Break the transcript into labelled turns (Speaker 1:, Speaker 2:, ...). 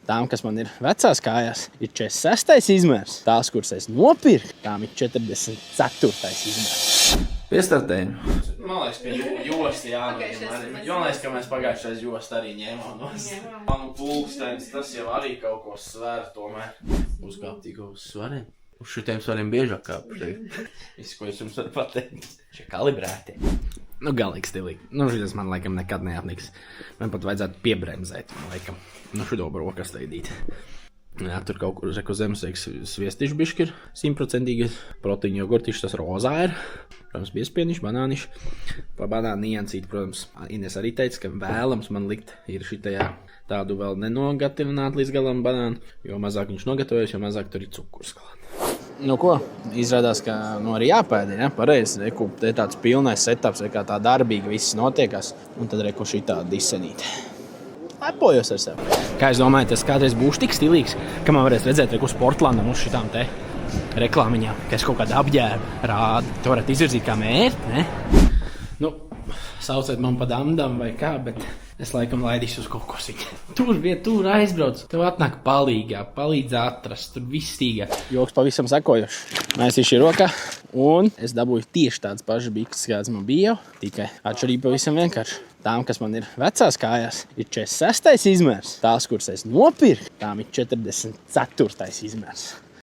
Speaker 1: Tām, kas man ir vecās kājās, ir 46. izmērs. Tās, kuras es nopirku, tām ir 44. izmērs.
Speaker 2: Piestartējam.
Speaker 1: Man liekas, ka josti jānoņem. Man liekas, ka mēs pagājušais josti arī ņēmām nos. Manu pulkstenis, tas jau arī kaut ko svēra tomēr. Uzkāpt tik uz svariem.
Speaker 2: Uz šitiem svariem biežāk kāp.
Speaker 1: Viss, ko es jums varu pateikt. Šie kalibrēti. Nu, galīgi stilīgi. Nu, šitas man laikam nekad neapniks. Man pat vajadzētu piebremzēt, man laikam. Nu, šito brokas taidīt. Jā, tur kaut kur uz zemesveiks sviestiši bišķi ir 100% proteīna jogurtiši, tas rozā ir. Protams, biespieniši, banāniši. Pa banānu niansīt, protams, Ines arī teica, ka vēlams man likt ir šitajā tādu vēl nenogatavināt līdz galam banānu. Jo mazāk viņš nogatavojas, jo mazāk tur ir cukurs klāt. Nu ko, izrādās, ka arī jāpēd, ja? Pareizi, reku, te tāds pilnais setups, kā tā darbīgi viss notiekās. Un tad reku šitā disenīte. Lepojos ar sevi. Kā es domāju, tas kādreiz būs tik stilīgs, ka man varēs redzēt reku Sportlandam uz šitām te reklāmiņām, ka es kaut kādu apģērbu rādu. To varat izvirzīt kā mērķi, ne? Nu, sauciet man pa damdam vai kā, bet es laikam laidīšu uz kaut ko siņu. Tur aizbrauc. Tev atnāk palīgā, palīdz atrast, tur viss stīgā. Joks pavisam sekojošs. Mēs ir šī rokā, un es dabūju tieši tāds pašs bikses, kāds man bija jau, tikai atšķirība pavisam vienkārši. Tām, kas man ir vecās kājās, ir 46. izmērs. Tās, kuras es nopirku, tām ir 44. izmērs.